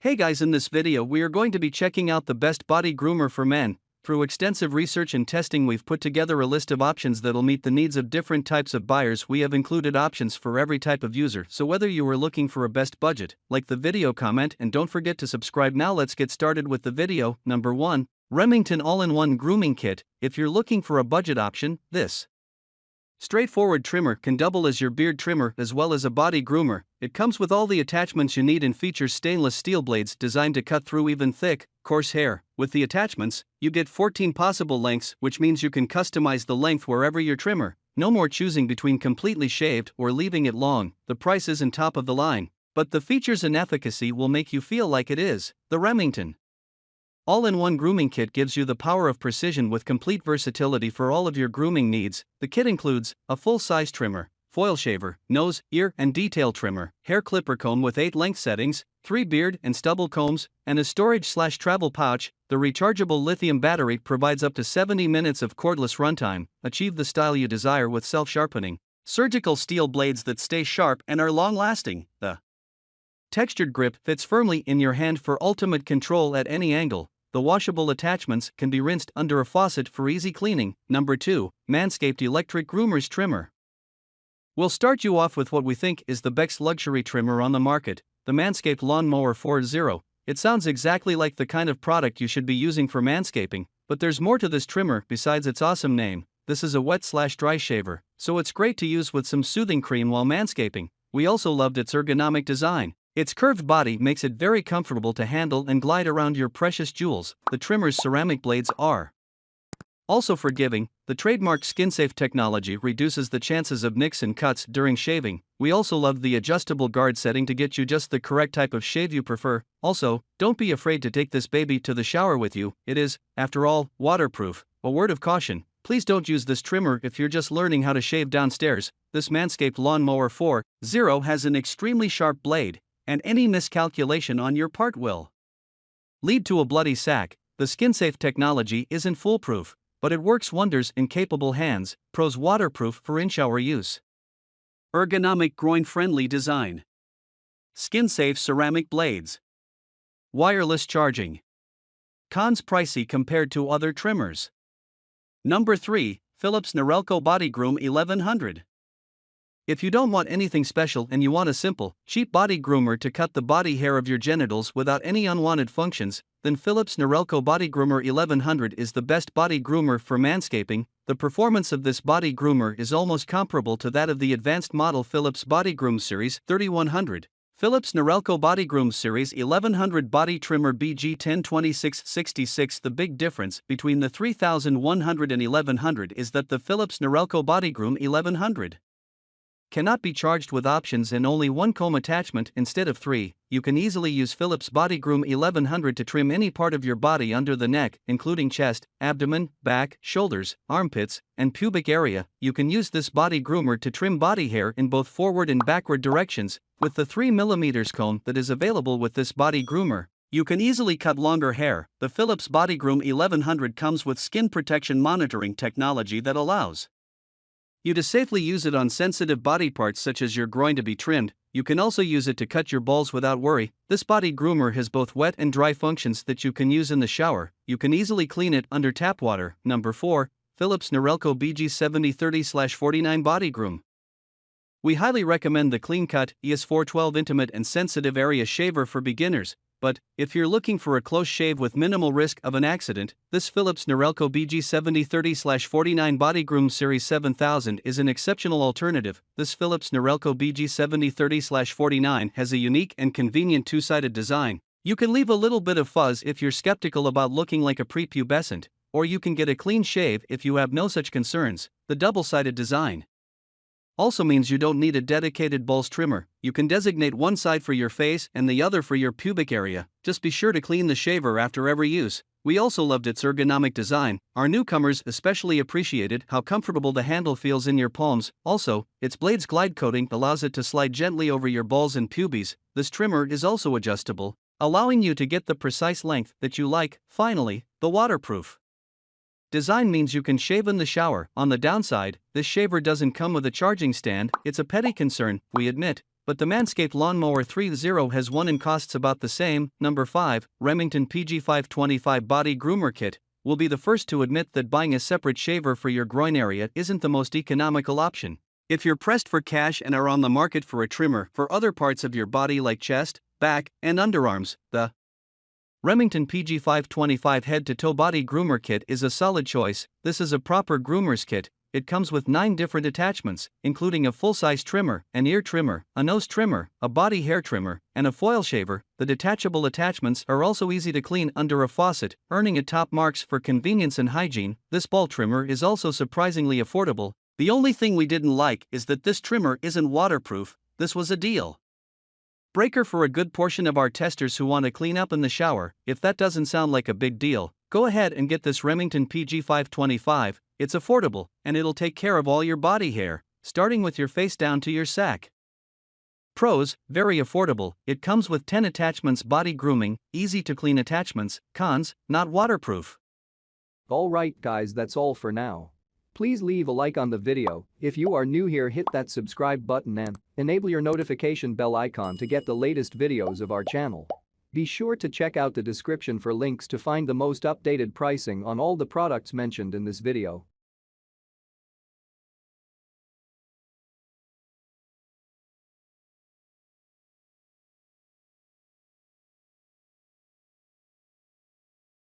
Hey guys, in this video we are going to be checking out the best body groomer for men. Through extensive research and testing we've put together a list of options that'll meet the needs of different types of buyers. We have included options for every type of user, so whether you are looking for a best budget, like the video, comment, and don't forget to subscribe. Now let's get started with the video. Number 1. Remington All-in-One Grooming Kit. If you're looking for a budget option, this straightforward trimmer can double as your beard trimmer as well as a body groomer. It comes with all the attachments you need and features stainless steel blades designed to cut through even thick, coarse hair. With the attachments, you get 14 possible lengths, which means you can customize the length wherever your trimmer. No more choosing between completely shaved or leaving it long. The price isn't top of the line, but the features and efficacy will make you feel like it is. The Remington All-in-One Grooming Kit gives you the power of precision with complete versatility for all of your grooming needs. The kit includes a full-size trimmer, foil shaver, nose, ear, and detail trimmer, hair clipper comb with 8 length settings, 3 beard and stubble combs, and a storage/travel pouch. The rechargeable lithium battery provides up to 70 minutes of cordless runtime. Achieve the style you desire with self-sharpening surgical steel blades that stay sharp and are long-lasting. The textured grip fits firmly in your hand for ultimate control at any angle. The washable attachments can be rinsed under a faucet for easy cleaning. Number 2. Manscaped Electric Groomers Trimmer. We'll start you off with what we think is the best luxury trimmer on the market, the Manscaped Lawnmower 4.0. It sounds exactly like the kind of product you should be using for manscaping, but there's more to this trimmer besides its awesome name. This is a wet/dry shaver, so it's great to use with some soothing cream while manscaping. We also loved its ergonomic design. Its curved body makes it very comfortable to handle and glide around your precious jewels. The trimmer's ceramic blades are also forgiving. The trademark skin-safe technology reduces the chances of nicks and cuts during shaving. We also love the adjustable guard setting to get you just the correct type of shave you prefer. Also, don't be afraid to take this baby to the shower with you. It is, after all, waterproof. A word of caution: please don't use this trimmer if you're just learning how to shave downstairs. This Manscaped Lawnmower 4.0 has an extremely sharp blade, and any miscalculation on your part will lead to a bloody sack. The skin-safe technology isn't foolproof, but it works wonders in capable hands. Pros: waterproof for in-shower use, ergonomic groin-friendly design, skin-safe ceramic blades, wireless charging. Cons: pricey compared to other trimmers. Number 3. Philips Norelco Bodygroom 1100. If you don't want anything special and you want a simple, cheap body groomer to cut the body hair of your genitals without any unwanted functions, then Philips Norelco Body Groomer 1100 is the best body groomer for manscaping. The performance of this body groomer is almost comparable to that of the advanced model Philips Bodygroom Series 3100. Philips Norelco Bodygroom Series 1100 Body Trimmer BG102666. The big difference between the 3100 and 1100 is that the Philips Norelco Bodygroom 1100 cannot be charged with options and only one comb attachment instead of 3. You can easily use Philips Bodygroom 1100 to trim any part of your body under the neck, including chest, abdomen, back, shoulders, armpits, and pubic area. You can use this body groomer to trim body hair in both forward and backward directions. With the 3mm comb that is available with this body groomer, you can easily cut longer hair. The Philips Bodygroom 1100 comes with skin protection monitoring technology that allows you to safely use it on sensitive body parts such as your groin to be trimmed. You can also use it to cut your balls without worry. This body groomer has both wet and dry functions that you can use in the shower. You can easily clean it under tap water. Number 4. Philips Norelco BG7030/49 Bodygroom. We highly recommend the Clean Cut ES412 Intimate and Sensitive Area Shaver for beginners. But, if you're looking for a close shave with minimal risk of an accident, this Philips Norelco BG7030/49 Bodygroom Series 7000 is an exceptional alternative. This Philips Norelco BG7030/49 has a unique and convenient two-sided design. You can leave a little bit of fuzz if you're skeptical about looking like a prepubescent, or you can get a clean shave if you have no such concerns. The double-sided design also means you don't need a dedicated balls trimmer. You can designate one side for your face and the other for your pubic area. Just be sure to clean the shaver after every use. We also loved its ergonomic design. Our newcomers especially appreciated how comfortable the handle feels in your palms. Also, its blades glide coating allows it to slide gently over your balls and pubes. This trimmer is also adjustable, allowing you to get the precise length that you like. Finally, the waterproof design means you can shave in the shower. On the downside, this shaver doesn't come with a charging stand. It's a petty concern, we admit, but the Manscaped Lawnmower 3.0 has one and costs about the same. Number 5, Remington PG-525 Body Groomer Kit. Will be the first to admit that buying a separate shaver for your groin area isn't the most economical option. If you're pressed for cash and are on the market for a trimmer for other parts of your body like chest, back, and underarms, the Remington PG-525 Head-to-Toe Body Groomer Kit is a solid choice. This is a proper groomer's kit. It comes with 9 different attachments, including a full-size trimmer, an ear trimmer, a nose trimmer, a body hair trimmer, and a foil shaver. The detachable attachments are also easy to clean under a faucet, earning it top marks for convenience and hygiene. This ball trimmer is also surprisingly affordable. The only thing we didn't like is that this trimmer isn't waterproof. This was a deal breaker for a good portion of our testers who want to clean up in the shower. If that doesn't sound like a big deal, go ahead and get this Remington PG-525. It's affordable, and it'll take care of all your body hair, starting with your face down to your sack. Pros: very affordable, it comes with 10 attachments. Body grooming, easy to clean attachments. Cons: not waterproof. Alright guys, that's all for now. Please leave a like on the video. If you are new here, hit that subscribe button and enable your notification bell icon to get the latest videos of our channel. Be sure to check out the description for links to find the most updated pricing on all the products mentioned in this video.